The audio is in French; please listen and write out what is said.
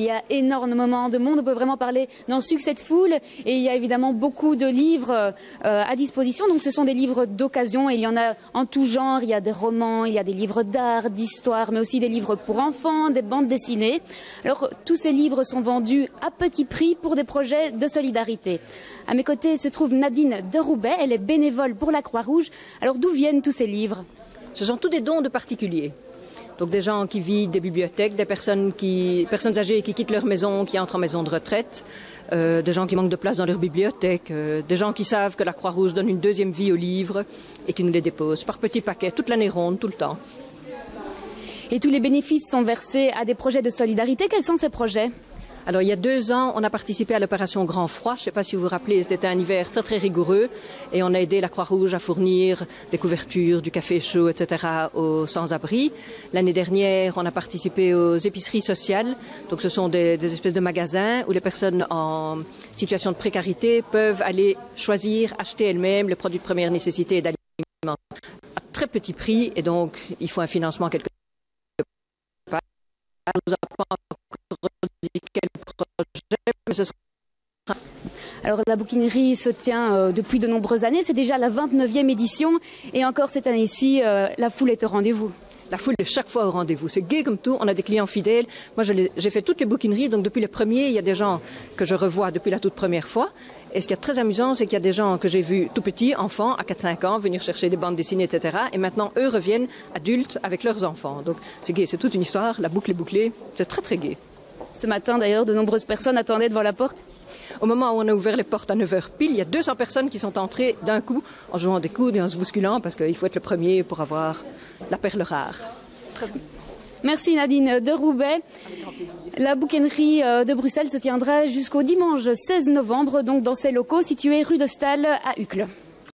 Il y a énormément de monde, on peut vraiment parler d'un succès de foule et il y a évidemment beaucoup de livres à disposition. Donc ce sont des livres d'occasion et il y en a en tout genre. Il y a des romans, il y a des livres d'art, d'histoire, mais aussi des livres pour enfants, des bandes dessinées. Alors tous ces livres sont vendus à petit prix pour des projets de solidarité. À mes côtés se trouve Nadine de Roubaix, elle est bénévole pour la Croix-Rouge. Alors d'où viennent tous ces livres? Ce sont tous des dons de particuliers. Donc des gens qui vident des bibliothèques, des personnes âgées qui quittent leur maison, qui entrent en maison de retraite, des gens qui manquent de place dans leur bibliothèque, des gens qui savent que la Croix-Rouge donne une deuxième vie aux livres et qui nous les déposent par petits paquets, toute l'année ronde, tout le temps. Et tous les bénéfices sont versés à des projets de solidarité. Quels sont ces projets ? Alors, il y a 2 ans, on a participé à l'opération Grand Froid. Je ne sais pas si vous vous rappelez, c'était un hiver très, très rigoureux. Et on a aidé la Croix-Rouge à fournir des couvertures, du café chaud, etc. aux sans-abri. L'année dernière, on a participé aux épiceries sociales. Donc, ce sont des espèces de magasins où les personnes en situation de précarité peuvent aller choisir, acheter elles-mêmes les produits de première nécessité et d'aliments à très petit prix. Et donc, il faut un financement quelque part. On nous a pas encore dit quel projet, mais ce sera... Alors la bouquinerie se tient depuis de nombreuses années, c'est déjà la 29e édition et encore cette année-ci, la foule est au rendez-vous. La foule est chaque fois au rendez-vous, c'est gai comme tout, on a des clients fidèles. Moi j'ai fait toutes les bouquineries, donc depuis le premier, il y a des gens que je revois depuis la toute première fois. Et ce qui est très amusant, c'est qu'il y a des gens que j'ai vus tout petits, enfants, à 4-5 ans, venir chercher des bandes dessinées, etc. Et maintenant, eux reviennent adultes avec leurs enfants. Donc c'est gai, c'est toute une histoire, la boucle est bouclée, c'est très très gai. Ce matin d'ailleurs, de nombreuses personnes attendaient devant la porte. Au moment où on a ouvert les portes à 9h pile, il y a 200 personnes qui sont entrées d'un coup en jouant des coudes et en se bousculant parce qu'il faut être le premier pour avoir la perle rare. Merci Nadine de Roubaix. La bouquinerie de Bruxelles se tiendra jusqu'au dimanche 16 novembre, donc dans ces locaux situés rue de Staël à Uccle.